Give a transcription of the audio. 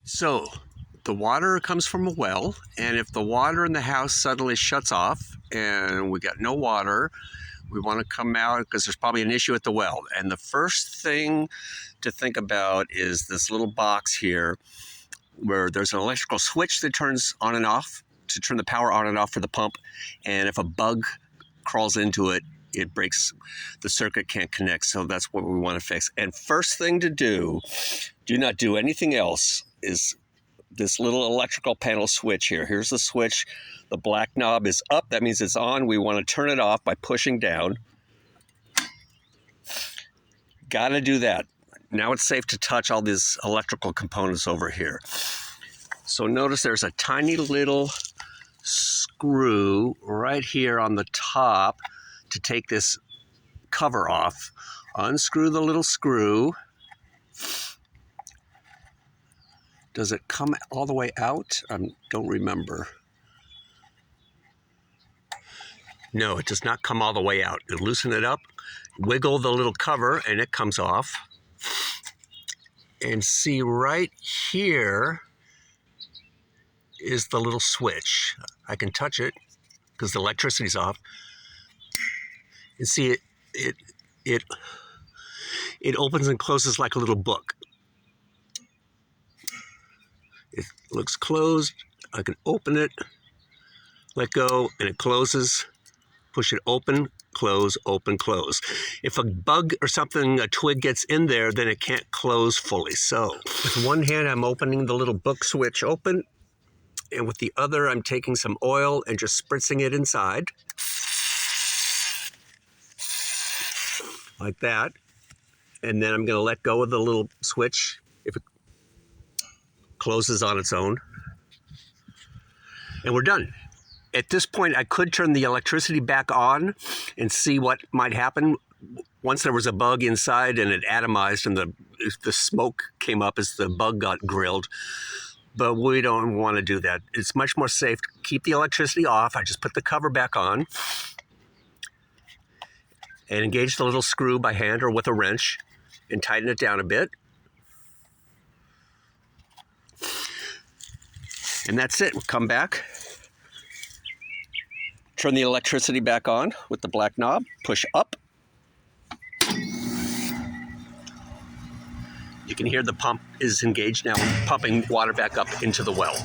So the water comes from a well, and if the water in the house suddenly shuts off and we got no water, we want to come out because there's probably an issue at the well. And the first thing to think about is this little box here where there's an electrical switch that turns on and off to turn the power on and off for the pump. And if a bug crawls into it, it breaks, the circuit can't connect. So that's what we want to fix. And first thing to do not do anything else, is this little electrical panel switch here. Here's the switch. The black knob is up. That means it's on. We want to turn it off by pushing down. Got to do that. Now it's safe to touch all these electrical components over here. So notice there's a tiny little screw right here on the top to take this cover off. Unscrew the little screw. Does it come all the way out? I don't remember. No, it does not come all the way out. You loosen it up, wiggle the little cover, and it comes off. And see, right here is the little switch. I can touch it because the electricity's off. And see, it opens and closes like a little book. It looks closed. I can open it, let go, and it closes. Push it open, close, open, close. If a bug or something, a twig gets in there, then it can't close fully. So with one hand, I'm opening the little book switch open, and with the other, I'm taking some oil and just spritzing it inside. Like that. And then I'm going to let go of the little switch if it closes on its own. And we're done. At this point, I could turn the electricity back on and see what might happen. Once there was a bug inside and it atomized and the smoke came up as the bug got grilled. But we don't want to do that. It's much more safe to keep the electricity off. I just put the cover back on and engage the little screw by hand or with a wrench and tighten it down a bit. And that's it. We'll come back. Turn the electricity back on with the black knob. Push up. You can hear the pump is engaged now, pumping water back up into the well.